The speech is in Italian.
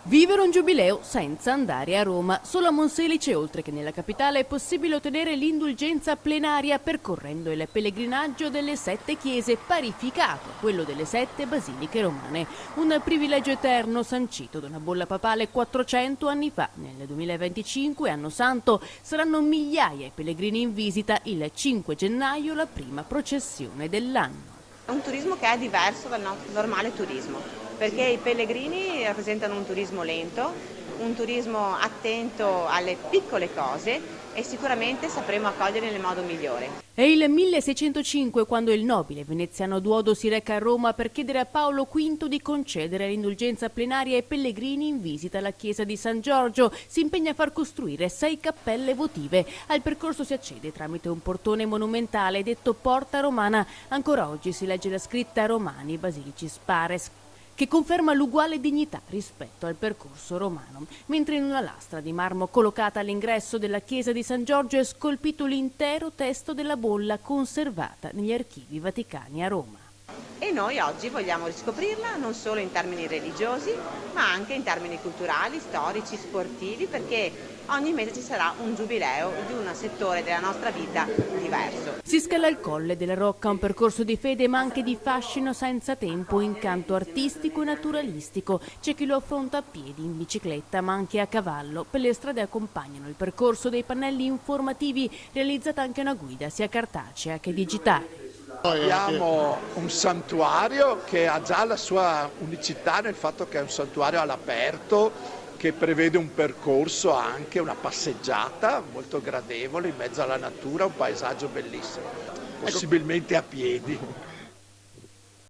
Vivere un giubileo senza andare a Roma. Solo a Monselice, oltre che nella capitale, è possibile ottenere l'indulgenza plenaria percorrendo il pellegrinaggio delle 7 chiese, parificato a quello delle 7 basiliche romane. Un privilegio eterno sancito da una bolla papale 400 anni fa. Nel 2025, anno santo, saranno migliaia i pellegrini in visita. Il 5 gennaio, la prima processione dell'anno. È un turismo che è diverso dal normale turismo, perché i pellegrini rappresentano un turismo lento, un turismo attento alle piccole cose e sicuramente sapremo accoglierli nel modo migliore. È il 1605 quando il nobile veneziano Duodo si reca a Roma per chiedere a Paolo V di concedere l'indulgenza plenaria ai pellegrini in visita alla chiesa di San Giorgio. Si impegna a far costruire 6 cappelle votive. Al percorso si accede tramite un portone monumentale detto Porta Romana. Ancora oggi si legge la scritta Romani Basilicis Pares, che conferma l'uguale dignità rispetto al percorso romano, mentre in una lastra di marmo collocata all'ingresso della chiesa di San Giorgio è scolpito l'intero testo della bolla conservata negli archivi vaticani a Roma. E noi oggi vogliamo riscoprirla non solo in termini religiosi, ma anche in termini culturali, storici, sportivi, perché ogni mese ci sarà un giubileo di un settore della nostra vita diverso. Si scala il Colle della Rocca, un percorso di fede ma anche di fascino senza tempo, incanto artistico e naturalistico. C'è chi lo affronta a piedi, in bicicletta ma anche a cavallo. Per le strade accompagnano il percorso dei pannelli informativi, realizzata anche una guida sia cartacea che digitale. Abbiamo un santuario che ha già la sua unicità nel fatto che è un santuario all'aperto, che prevede un percorso, anche una passeggiata molto gradevole in mezzo alla natura, un paesaggio bellissimo, possibilmente a piedi.